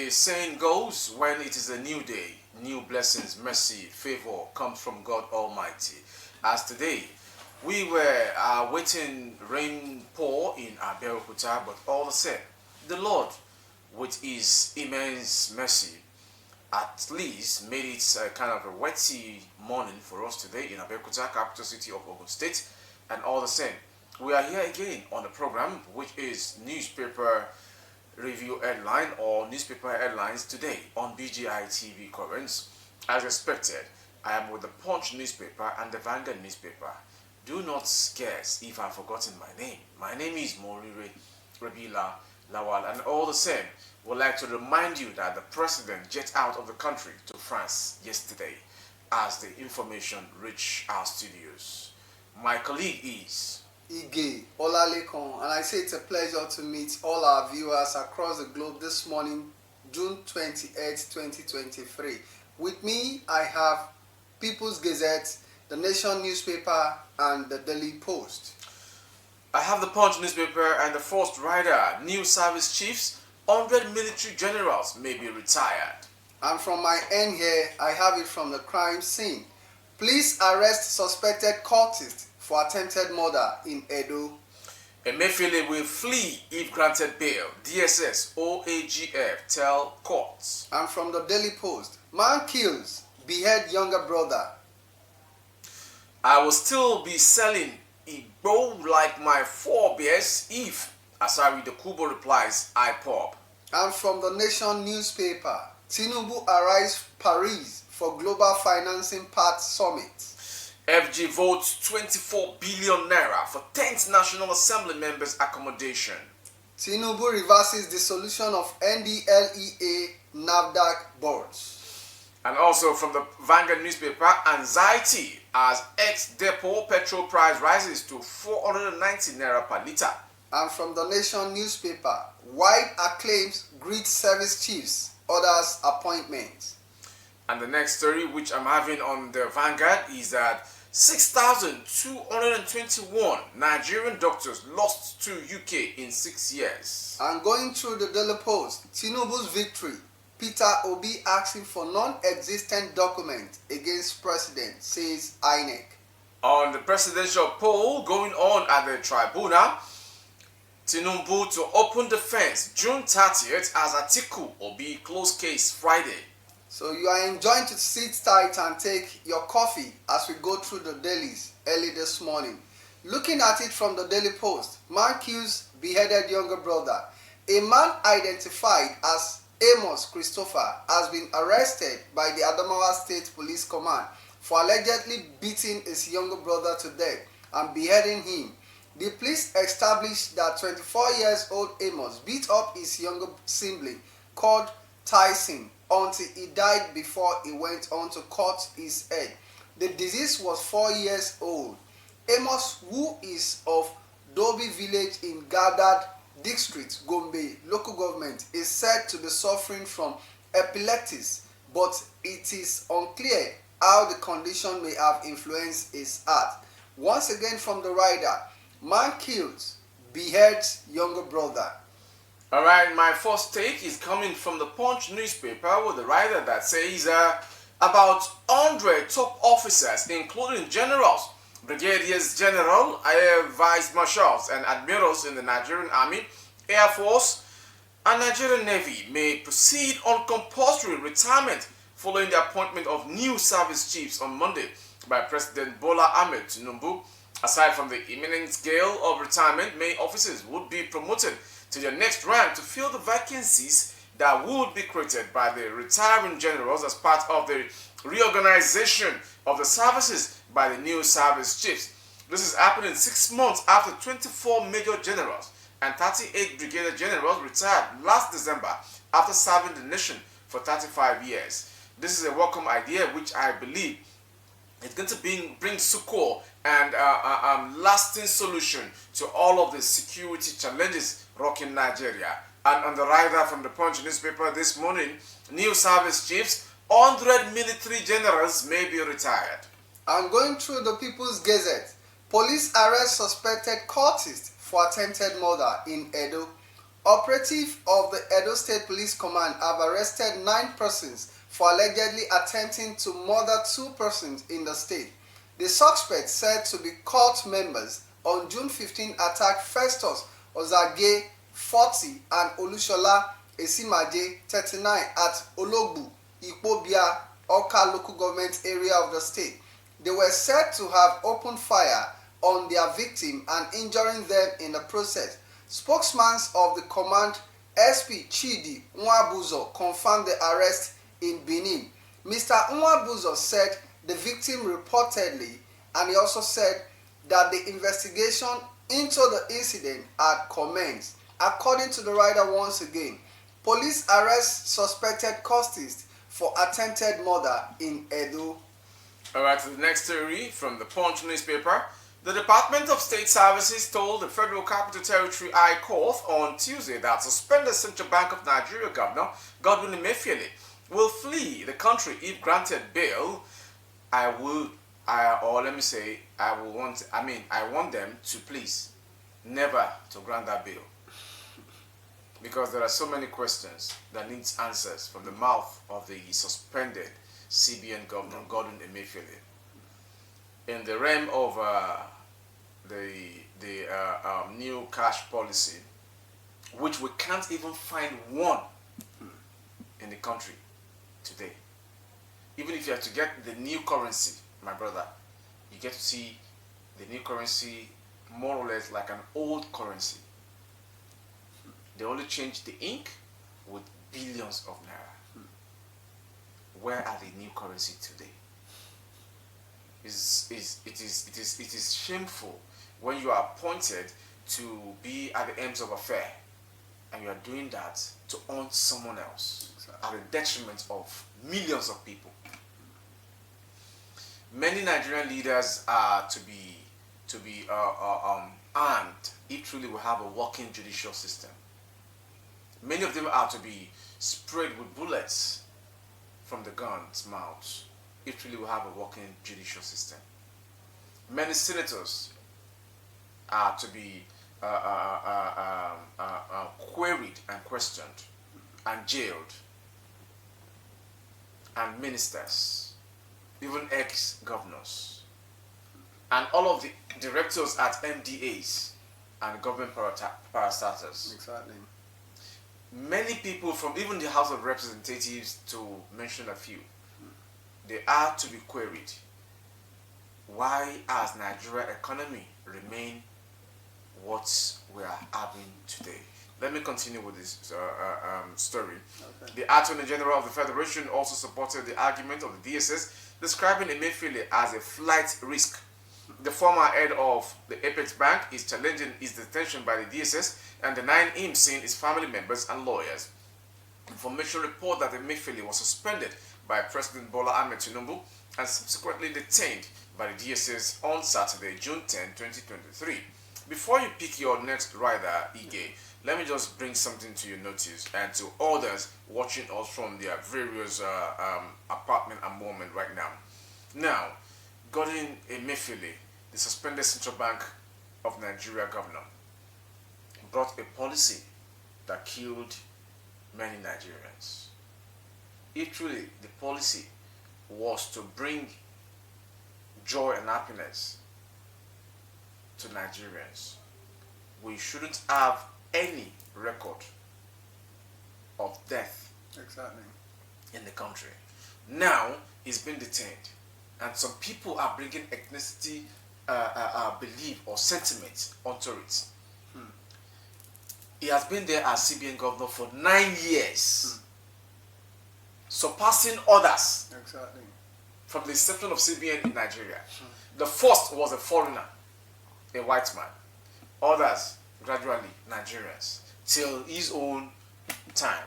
the saying goes, when it is a new day, new blessings, mercy, favor comes from God Almighty. As today, we were waiting rain pour in Abeokuta, but all the same, the Lord, with His immense mercy, at least made it a kind of a wetty morning for us today in Abeokuta, capital city of Ogun State, and all the same, we are here again on the program, which is newspaper review headline or newspaper headlines today on BGI TV Currents. As expected, I am with the Punch newspaper and the Vanguard newspaper. Do not guess if I've forgotten my name. My name is Morire Rabila Lawal, and all the same, would like to remind you that the president jet out of the country to France yesterday as the information reached our studios. My colleague is Ige Olalekon, and I say it's a pleasure to meet all our viewers across the globe this morning, June 28, 2023. With me, I have People's Gazette, the Nation newspaper, and the Daily Post. I have the Punch newspaper and the First Rider. New service chiefs, 100 military generals may be retired. And from my end here, I have it from the crime scene. Police arrest suspected cultist for attempted murder in Edo. Emefiele will flee if granted bail. DSS, OAGF tell courts. And from the Daily Post, man kills, behead younger brother. I will still be selling Igbo like my forebears if Asari Dokubo replies, I pop. And from the Nation newspaper, Tinubu arrives Paris for Global Financing Pact Summit. FG votes 24 billion naira for 10th National Assembly members' accommodation. Tinubu reverses dissolution of NDLEA NFDAC boards. And also from the Vanguard newspaper, anxiety as ex-depot petrol price rises to 490 naira per litre. And from the Nation newspaper, wide acclaims greet service chiefs, orders appointments. And the next story which I'm having on the Vanguard is that 6,221 Nigerian doctors lost to UK in 6 years. And going through the Daily Post, Tinubu's victory. Peter Obi asking for non-existent document against president, says INEC. On the presidential poll going on at the tribunal, Tinubu to open defense June 30th as Atiku Obi close case Friday. So you are enjoying to sit tight and take your coffee as we go through the dailies early this morning. Looking at it from the Daily Post, man kills beheaded younger brother. A man identified as Amos Christopher has been arrested by the Adamawa State Police Command for allegedly beating his younger brother to death and beheading him. The police established that 24-year-old Amos beat up his younger sibling called Tyson until he died before he went on to cut his head. The deceased was 4 years old. Amos, who is of Dobi village in Gadad district, Gombe local government, is said to be suffering from epilepsy, but it is unclear how the condition may have influenced his heart. Once again from the rider, man kills, beheads younger brother. Alright, my first take is coming from the Punch newspaper with a writer that says about 100 top officers, including generals, brigadiers general, vice marshals, and admirals in the Nigerian Army, Air Force, and Nigerian Navy may proceed on compulsory retirement following the appointment of new service chiefs on Monday by President Bola Ahmed Tinubu. Aside from the imminent scale of retirement, many officers would be promoted to their next rank to fill the vacancies that would be created by the retiring generals as part of the reorganization of the services by the new service chiefs. This is happening 6 months after 24 major generals and 38 brigadier generals retired last December after serving the nation for 35 years. This is a welcome idea which I believe is going to bring succor and lasting solution to all of the security challenges rocking Nigeria. And on the rider from the Punch newspaper this morning, new service chiefs, 100 military generals may be retired. And going through the People's Gazette, police arrest suspected cultist for attempted murder in Edo. Operative of the Edo State Police Command have arrested 9 persons for allegedly attempting to murder 2 persons in the state. The suspects, said to be cult members, on June 15 attacked Festus Ozage, 40, and Olushola Esimaje, 39, at Ologbu, Ikpobia, Oka local government area of the state. They were said to have opened fire on their victim and injuring them in the process. Spokesman of the command, SP Chidi Nwabuzo, confirmed the arrest in Benin. Mr. Nwabuzo said the victim reportedly, and he also said that the investigation into the incident had commenced. According to the writer once again, police arrest suspected cultists for attempted murder in Edo. Alright, to the next story from the Punch newspaper. The Department of State Services told the Federal Capital Territory High Court on Tuesday that suspended Central Bank of Nigeria Governor Godwin Emefiele will flee the country if granted bail. I want them to please never to grant that bail, because there are so many questions that needs answers from the mouth of the suspended CBN Governor Godwin Emefiele. In the realm of the new cash policy, which we can't even find one in the country today. Even if you have to get the new currency, my brother, you get to see the new currency more or less like an old currency. They only change the ink with billions of naira. Where are the new currency today? It is shameful when you are appointed to be at the ends of affair and you are doing that to own someone else at the detriment of millions of people. Many Nigerian leaders are to be armed if truly we have a working judicial system. Many of them are to be sprayed with bullets from the gun's mouths if truly we have a working judicial system. Many senators are to be queried and questioned and jailed, and ministers, even ex-governors, and all of the directors at MDAs and government parastatas. Exactly. Many people from even the House of Representatives, to mention a few, they are to be queried. Why has Nigeria economy remain what we are having today? Let me continue with this story. Okay. The Attorney General of the Federation also supported the argument of the DSS, describing Emefiele as a flight risk. The former head of the Apex Bank is challenging his detention by the DSS and denying him seeing his family members and lawyers. Information report that Emefiele was suspended by President Bola Ahmed Tinubu and subsequently detained by the DSS on Saturday, June 10, 2023. Before you pick your next rider, Ige, let me just bring something to your notice and to others watching us from their various apartment and moment right now. Now, Godwin Emefiele, the suspended Central Bank of Nigeria governor, brought a policy that killed many Nigerians. If truly the policy was to bring joy and happiness to Nigerians, we shouldn't have any record of death in the country. Now he's been detained, and some people are bringing ethnicity belief or sentiment onto it. He has been there as CBN governor for 9 years, surpassing others from the inception of CBN in Nigeria. The first was a foreigner, a white man. Others, gradually, Nigerians, till his own time.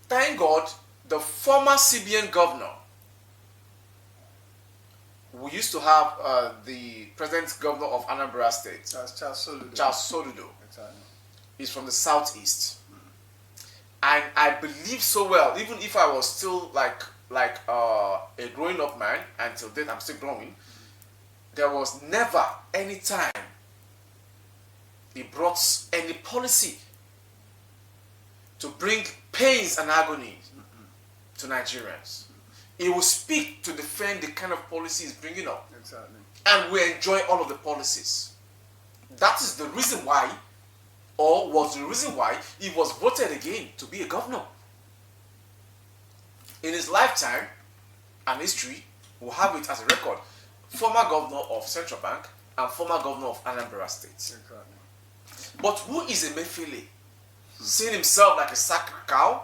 Thank God, the former CBN governor, we used to have the present governor of Anambra State, Charles Soludo. He's from the southeast. And I believe so well, even if I was still like a growing up man, until then I'm still growing, there was never any time he brought any policy to bring pains and agony to Nigerians. He will speak to defend the kind of policy he's bringing up. Exactly. And we enjoy all of the policies. That is the reason why, or was the reason why, he was voted again to be a governor. In his lifetime and history, we'll have it as a record. Former governor of Central Bank and former governor of Anambra State. Exactly. But who is Emefiele? Seeing himself like a sacred cow?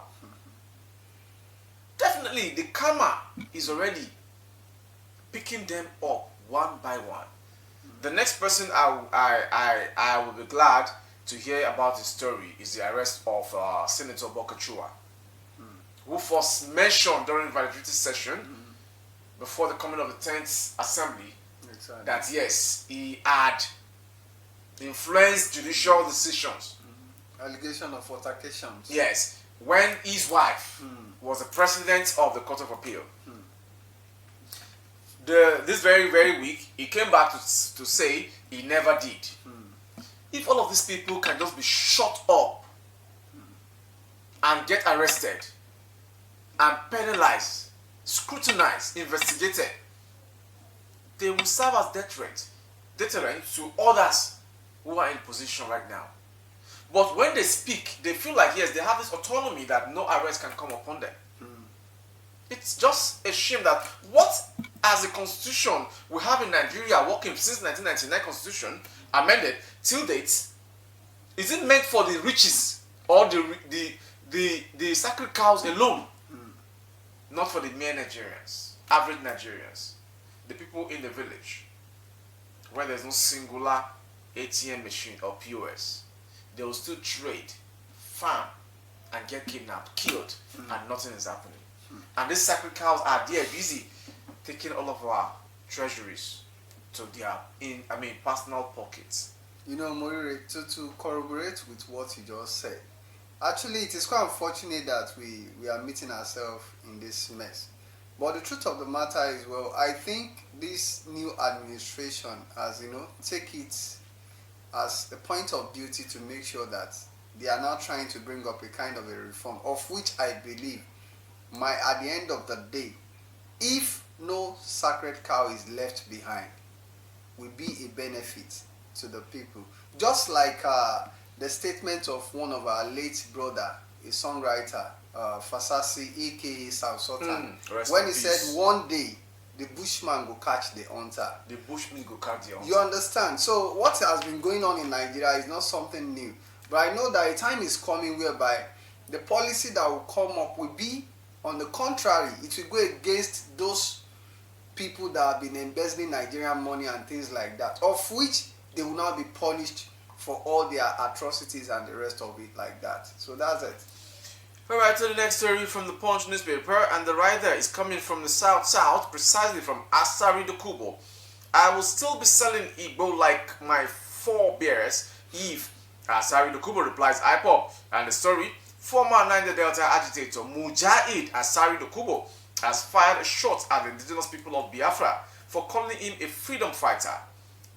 Definitely, the karma is already picking them up one by one. The next person I will be glad to hear about his story is the arrest of Senator Bokachua, who first mentioned during the valedictory session before the coming of the 10th Assembly that yes, he had influenced judicial decisions. Allegation of altercations. Yes, when his wife was the president of the Court of Appeal. This very week, he came back to say he never did. If all of these people can just be shut up and get arrested and penalized, scrutinized, investigated, they will serve as deterrent to others who are in position right now. But when they speak, they feel like, yes, they have this autonomy that no arrest can come upon them. It's just a shame that what as a constitution we have in Nigeria working since 1999 constitution, amended till date, is it meant for the riches or the sacred cows alone? Not for the mere Nigerians, average Nigerians, the people in the village, where there's no singular ATM machine or POS. They will still trade, farm, and get kidnapped, killed, and nothing is happening. And these sacred cows are there busy taking all of our treasuries to their personal pockets. You know, Morire, to corroborate with what you just said, actually it is quite unfortunate that we are meeting ourselves in this mess. But the truth of the matter is, well, I think this new administration has, take it as a point of duty to make sure that they are not trying to bring up a kind of a reform, of which I believe might, at the end of the day, if no sacred cow is left behind, will be a benefit to the people. Just like the statement of one of our late brother, a songwriter, Fasasi, aka South Sultan, when he said one day the bushman will catch the hunter. The bushman will catch the hunter. You understand? So what has been going on in Nigeria is not something new. But I know that a time is coming whereby the policy that will come up will be, on the contrary, it will go against those people that have been embezzling Nigerian money and things like that, of which they will now be punished for all their atrocities and the rest of it like that. So that's it. Alright, so the next story from the Punch newspaper, and the writer is coming from the south, precisely from Asari Dokubo. I will still be selling Igbo like my forebears if Asari Dokubo replies IPOP. And the story, former Niger Delta agitator Mujahid Asari Dokubo has fired a shot at the indigenous people of Biafra for calling him a freedom fighter,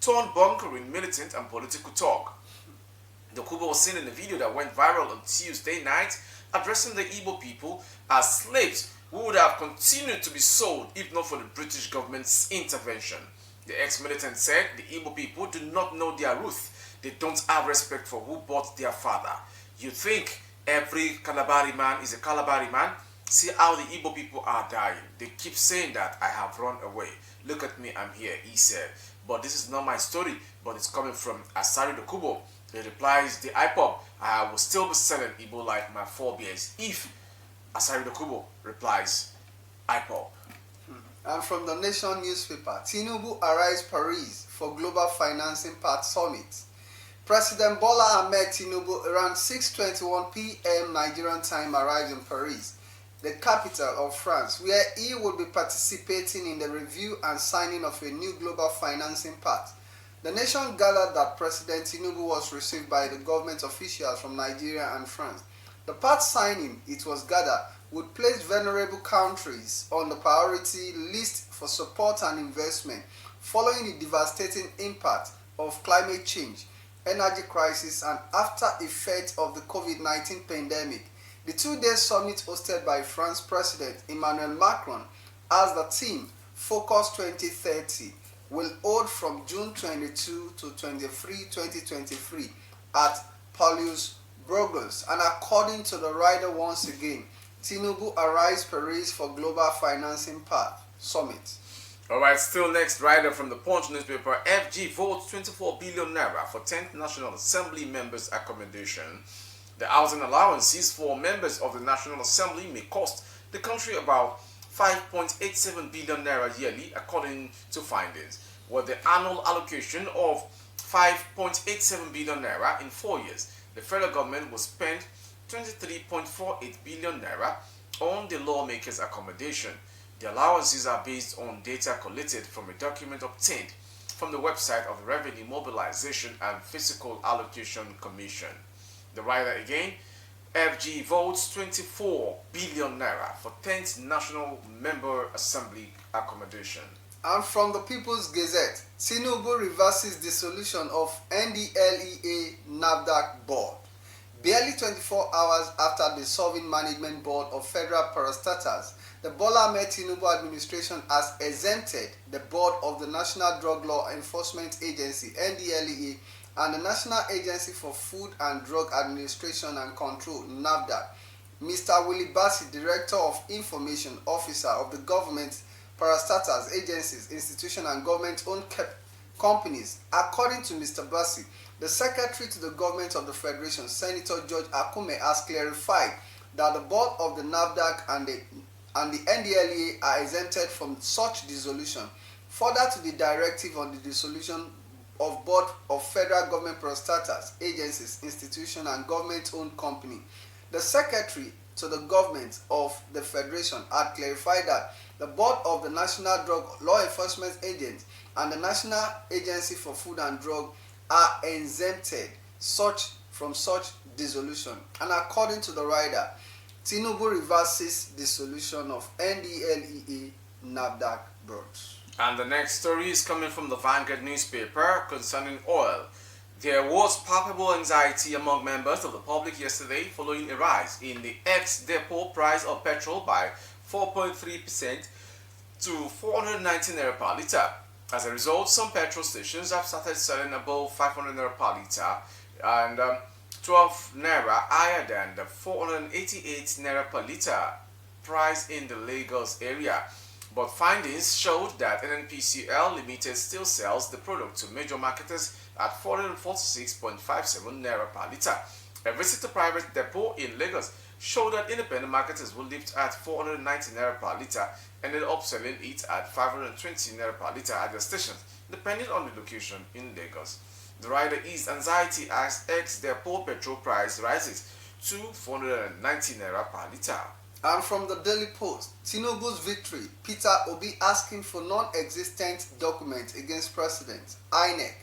turned bunkering militant and political talk. Dokubo was seen in a video that went viral on Tuesday night addressing the Igbo people as slaves who would have continued to be sold if not for the British government's intervention. The ex-militant said the Igbo people do not know their roots. They don't have respect for who bought their father. You think every Kalabari man is a Kalabari man? See how the Igbo people are dying. They keep saying that I have run away. Look at me, I'm here, he said. But this is not my story, but it's coming from Asari Dokubo. He replies, the IPOP, I will still be selling Igbo like my forebears if Asari Dokubo replies, IPOP. And from the Nation newspaper, Tinubu arrives Paris for Global Financing Pact Summit. President Bola Ahmed Tinubu around 6:21 p.m. Nigerian time arrives in Paris, the capital of France, where he will be participating in the review and signing of a new global financing pact. The Nation gathered that President Tinubu was received by the government officials from Nigeria and France. The pact signing, it was gathered, would place vulnerable countries on the priority list for support and investment following the devastating impact of climate change, energy crisis, and after effects of the COVID-19 pandemic. The two-day summit hosted by France President Emmanuel Macron as the theme Focus 2030 will hold from June 22 to 23, 2023 at Paulus Bruegels, and according to the rider once again, Tinubu arrives Paris for Global Financing Path Summit. Alright, still next rider from the Punch newspaper, FG votes 24 billion naira for 10th National Assembly members' accommodation. The housing allowances for members of the National Assembly may cost the country about 5.87 billion naira yearly, according to findings, with the annual allocation of 5.87 billion naira in 4 years. The federal government will spend 23.48 billion naira on the lawmakers' accommodation. The allowances are based on data collected from a document obtained from the website of the Revenue Mobilization and Fiscal Allocation Commission. The rider again, FG votes 24 billion naira for 10th National Member Assembly accommodation. And from the People's Gazette, Tinubu reverses dissolution of NDLEA NFDAC board. Barely 24 hours after dissolving Management Board of Federal Parastatas, the Bola Ahmed Tinubu administration has exempted the board of the National Drug Law Enforcement Agency (NDLEA) and the National Agency for Food and Drug Administration and Control (NAFDAC). Mr. Willie Bassi, Director of Information Officer of the government parastatas, agencies, institutions and government-owned companies. According to Mr. Bassi, the Secretary to the Government of the Federation, Senator George Akume, has clarified that the board of the NAFDAC and the NDLEA are exempted from such dissolution. Further to the directive on the dissolution of Board of Federal Government Parastatas, agencies, institutions and government-owned company, the Secretary to the Government of the Federation had clarified that the Board of the National Drug Law Enforcement Agents and the National Agency for Food and Drug are exempted from such dissolution. And according to the rider, Tinubu reverses dissolution of NDLEA NAFDAC boards. And the next story is coming from the Vanguard newspaper concerning oil. There was palpable anxiety among members of the public yesterday following a rise in the ex-depot price of petrol by 4.3% to 490 naira per litre. As a result, some petrol stations have started selling above 500 naira per litre and 12 naira higher than the 488 naira per litre price in the Lagos area. But findings showed that NNPCL Limited still sells the product to major marketers at 446.57 naira per litre. A visit to private depot in Lagos showed that independent marketers will lift at 490 naira per litre and ended up selling it at 520 naira per litre at the stations, depending on the location in Lagos. The rider eased anxiety as ex-depot petrol price rises to 490 naira per litre. And from the Daily Post, Tinubu's victory, Peter Obi asking for non-existent documents against President, INEC.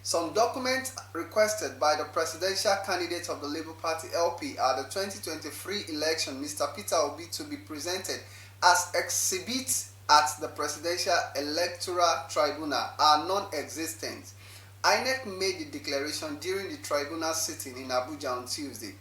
Some documents requested by the presidential candidate of the Labour Party LP at the 2023 election, Mr. Peter Obi, to be presented as exhibits at the Presidential Electoral Tribunal are non-existent. INEC made the declaration during the tribunal sitting in Abuja on Tuesday.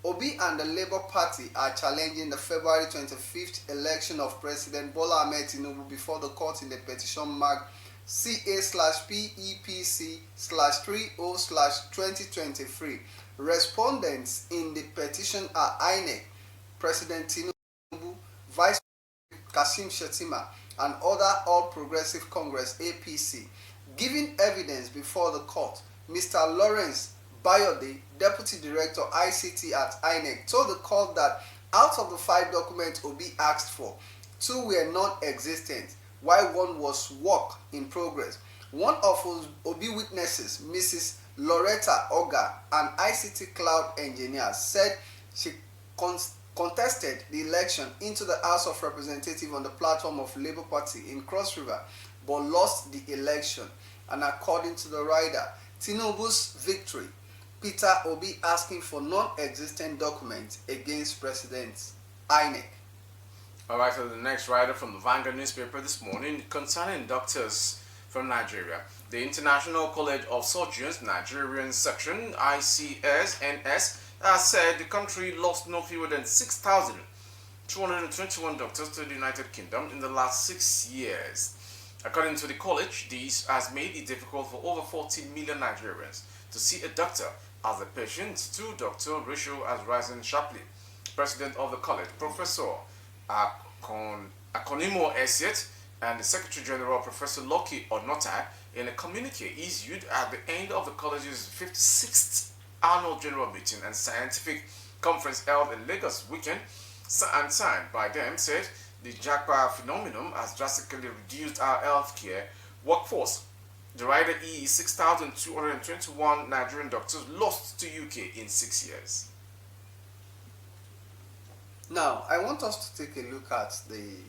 Obi and the Labour Party are challenging the February 25th election of President Bola Ahmed Tinubu before the court in the petition marked CA/PEPC/30/2023. Respondents in the petition are INEC, President Tinubu, Vice President Kashim Shettima, and other All Progressive Congress (APC). Giving evidence before the court, Mr. Lawrence Bayode, Deputy Director ICT at INEC, told the court that out of the 5 documents Obi asked for, 2 were non-existent, while 1 was work in progress. One of Obi witnesses, Mrs. Loretta Oga, an ICT cloud engineer, said she contested the election into the House of Representatives on the platform of Labour Party in Cross River, but lost the election. And according to the rider, Tinubu's victory, Peter Obi asking for non-existent documents against President INEC. Alright, so the next rider from the Vanguard newspaper this morning concerning doctors from Nigeria. The International College of Surgeons Nigerian Section, ICSNS, said the country lost no fewer than 6,221 doctors to the United Kingdom in the last 6 years. According to the college, this has made it difficult for over 40 million Nigerians to see a doctor, as the patient-to-doctor ratio has risen sharply. President of the college, Professor Akonimo Esiet, and the Secretary General, Professor Loki Onotai, in a communique issued at the end of the college's 56th annual general meeting and scientific conference held in Lagos weekend, and signed by them, said the Japa phenomenon has drastically reduced our healthcare workforce. The rider is 6,221 Nigerian doctors lost to UK in 6 years. Now, I want us to take a look at the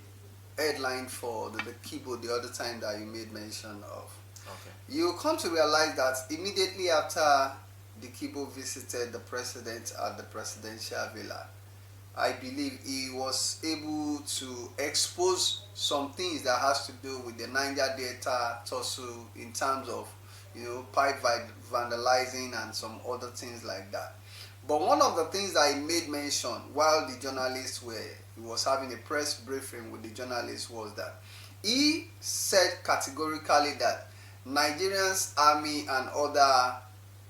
headline for the keyboard the other time that you made mention of. Okay. You come to realize that immediately after the keyboard visited the president at the presidential villa, I believe he was able to expose some things that has to do with the Niger Delta tussle in terms of, pipe vandalizing and some other things like that. But one of the things that he made mention while the journalists he was having a press briefing with the journalists, was that he said categorically that Nigerian Army and other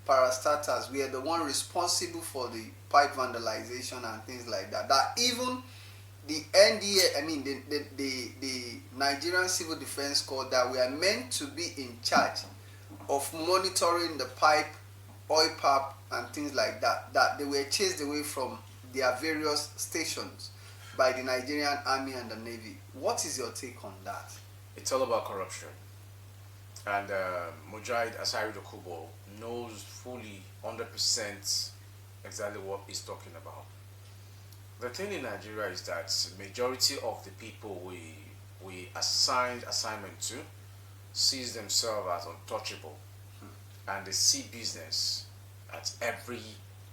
parastatas were the one responsible for the pipe vandalization and things like that. That even the NDA, the Nigerian Civil Defense Corps that were meant to be in charge of monitoring the oil pipe and things like that, that they were chased away from their various stations by the Nigerian Army and the Navy. What is your take on that? It's all about corruption. And Mujahid Asari Dokubo knows fully 100% exactly what he's talking about. The thing in Nigeria is that majority of the people we assigned assignment to sees themselves as untouchable, and they see business at every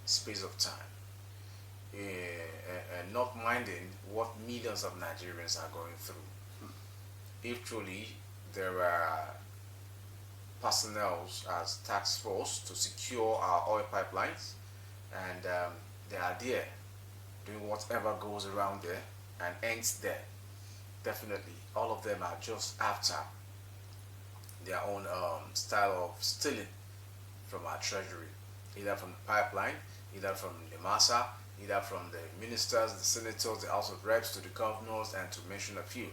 space of time, and not minding what millions of Nigerians are going through. If truly there are personnel as task force to secure our oil pipelines, and they are there doing whatever goes around there and ends there, definitely all of them are just after their own style of stealing from our treasury, either from the pipeline, either from the massa, either from the ministers, the senators, the House of Reps, to the governors, and to mention a few.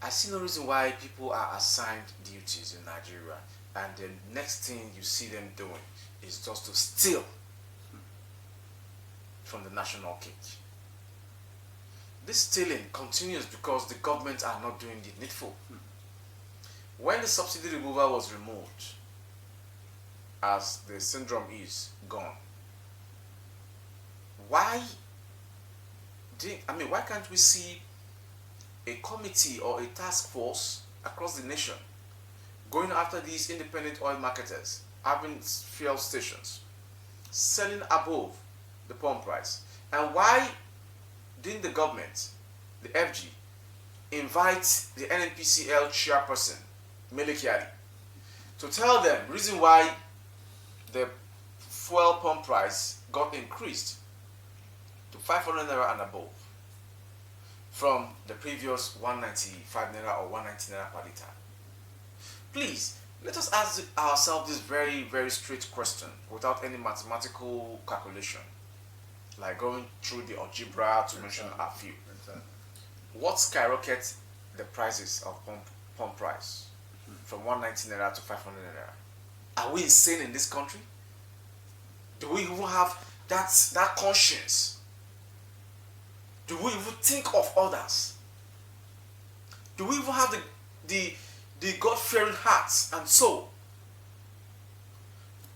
I see no reason why people are assigned duties in Nigeria, and the next thing you see them doing is just to steal from the national cake. This stealing continues because the government are not doing the needful. When the subsidy removal was removed, as the syndrome is gone, why can't we see a committee or a task force across the nation going after these independent oil marketers, having fuel stations, selling above the pump price? And why didn't the government, the FG, invite the NNPCL chairperson, Melekiari, to tell them reason why the fuel pump price got increased to 500 naira and above from the previous 195 naira or 190 naira per liter? Please, let us ask ourselves this very, very straight question without any mathematical calculation, like going through the algebra to mention a few. What skyrockets the prices of pump price from 190 naira to 500 naira? Are we insane in this country? Do we even have that conscience? Do we even think of others? Do we even have the God-fearing hearts and soul?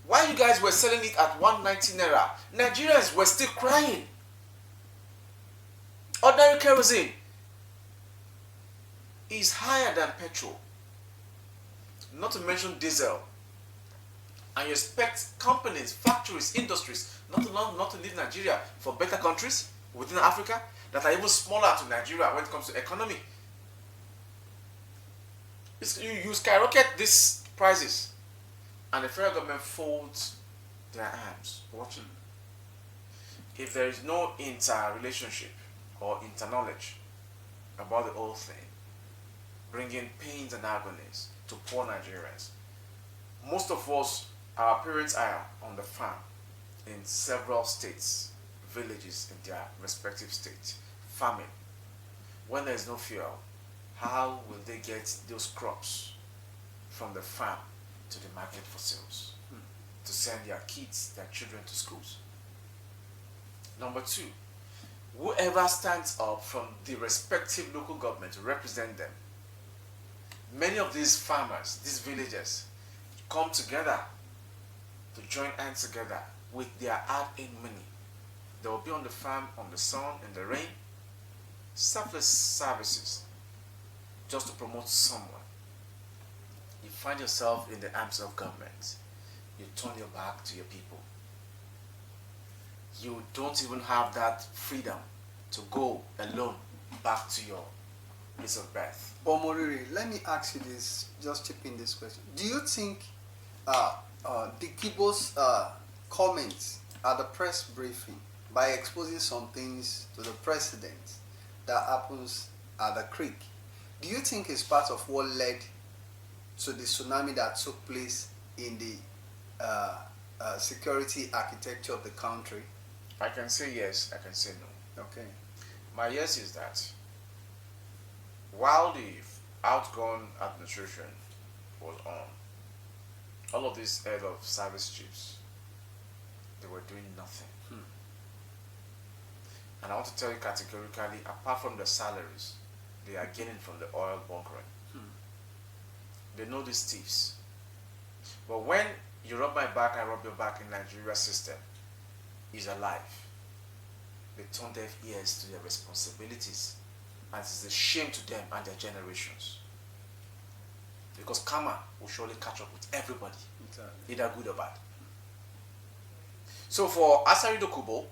While you guys were selling it at 190 naira, Nigerians were still crying. Ordinary kerosene is higher than petrol, not to mention diesel. And you expect companies, factories, industries not to leave Nigeria for better countries within Africa that are even smaller to Nigeria when it comes to economy. You skyrocket these prices, and the federal government folds their arms watching. if there is no interrelationship or interknowledge about the whole thing, bringing pains and agonies to poor Nigerians. Most of us, our parents are on the farm in several states, villages in their respective states, farming. When there is no fuel, how will they get those crops from the farm to the market for sales, to send their kids, their children to schools? Number two, whoever stands up from the respective local government to represent them, many of these farmers, these villagers, come together to join hands together with their hard-earned money. They will be on the farm, on the sun, in the rain, selfless services, just to promote someone. You find yourself in the arms of government. You turn your back to your people. You don't even have that freedom to go alone back to your place of birth. But Moriri, let me ask you this, just chip in this question. Do you think Dokubo's comments at the press briefing, by exposing some things to the president that happens at the creek, do you think is part of what led to the tsunami that took place in the security architecture of the country? I can say yes, I can say no. Okay. My yes is that while the outgone administration was on, all of these head of service chiefs, they were doing nothing. And I want to tell you categorically, apart from the salaries they are gaining from the oil bunkering, they know these thieves. But when you rub my back, I rub your back in Nigeria system is alive, they turn deaf ears to their responsibilities, and it is a shame to them and their generations. Because karma will surely catch up with everybody, either good or bad. So for Asari Dokubo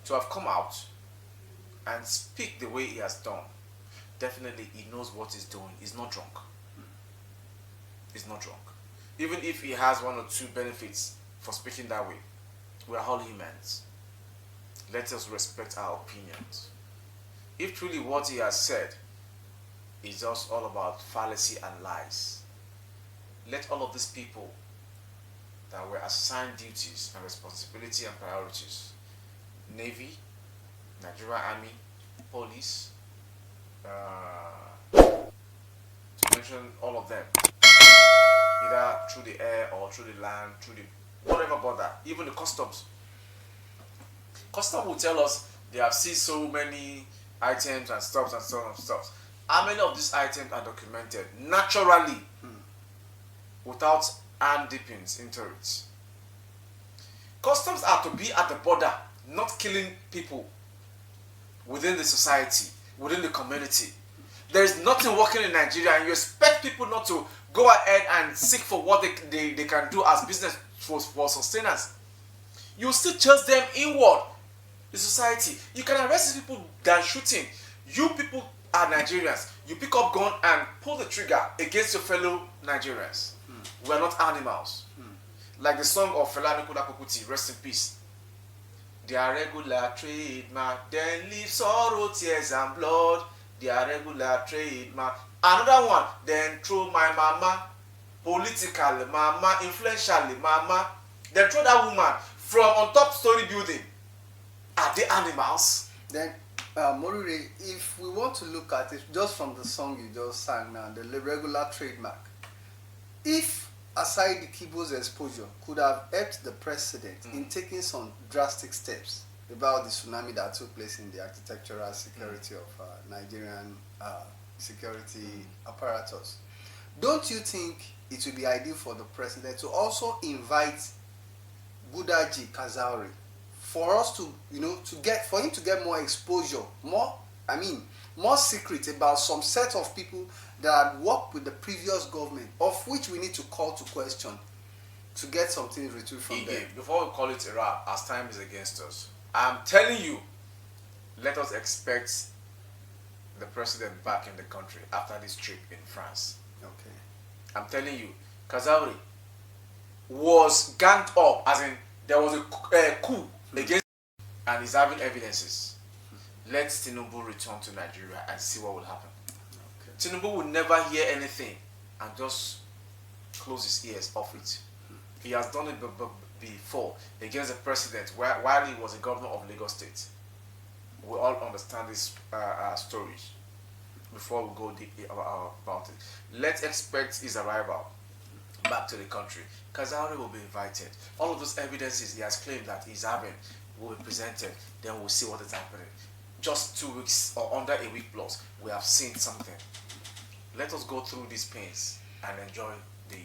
to have come out and speak the way he has done, definitely he knows what he's doing. He's not drunk. He's not drunk. Even if he has one or two benefits for speaking that way, we are all humans. Let us respect our opinions. If truly what he has said is just all about fallacy and lies, let all of these people that were assigned duties and responsibility and priorities, Navy, Nigerian Army, police, to mention all of them, either through the air or through the land, through the whatever border, even the customs. Customs will tell us they have seized so many items and stuff and so on and stuff. How many of these items are documented naturally without hand dippings into it? Customs are to be at the border, not killing people within the society, within the community. There is nothing working in Nigeria, and you expect people not to go ahead and seek for what they can do as business for sustenance. You still chase them inward, the society. You can arrest these people than shooting. You people are Nigerians. You pick up gun and pull the trigger against your fellow Nigerians. We are not animals. Like the song of Fela Anikulapo, rest in peace. Their regular trademark, then leave sorrow, tears and blood. Their regular trademark. Another one, then throw my mama, politically mama, influentially mama. Then throw that woman from on top story building. Are they animals? Then, Moriri, if we want to look at it just from the song you just sang now, the regular trademark, if Asari Dokubo's exposure could have helped the president in taking some drastic steps about the tsunami that took place in the architectural security of Nigerian security apparatus, don't you think it would be ideal for the president to also invite Budaji Kazauri for us to, for him to get more exposure, more secret about some set of people that had worked with the previous government, of which we need to call to question to get something retrieved from them. Before we call it a wrap, as time is against us, I'm telling you, let us expect the president back in the country after this trip in France. Okay. I'm telling you, Kazauri was ganged up, as in there was a coup against and he's having evidences. Let Tinubu return to Nigeria and see what will happen. Okay. Tinubu will never hear anything and just close his ears off it. He has done it before against the president while he was a governor of Lagos State. We all understand these stories before we go deep about it. Let's expect his arrival back to the country. Kazari will be invited. All of those evidences he has claimed that he's having will be presented. Then we'll see what is happening. Just 2 weeks or under a week plus, we have seen something. Let us go through these pains and enjoy the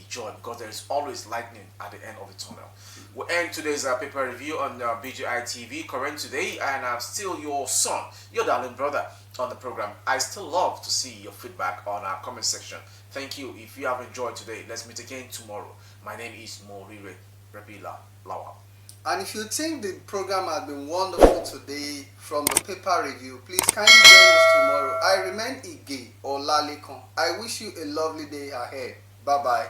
joy, because there is always lightning at the end of the tunnel. We'll end today's paper review on BGI TV, current today, and I'm still your son, your darling brother on the program. I still love to see your feedback on our comment section. Thank you. If you have enjoyed today, let's meet again tomorrow. My name is Morire Rabila Lawal. And if you think the program has been wonderful today from the paper review, please kindly join us tomorrow. I remain Ige or Lalekon. I wish you a lovely day ahead. Bye-bye.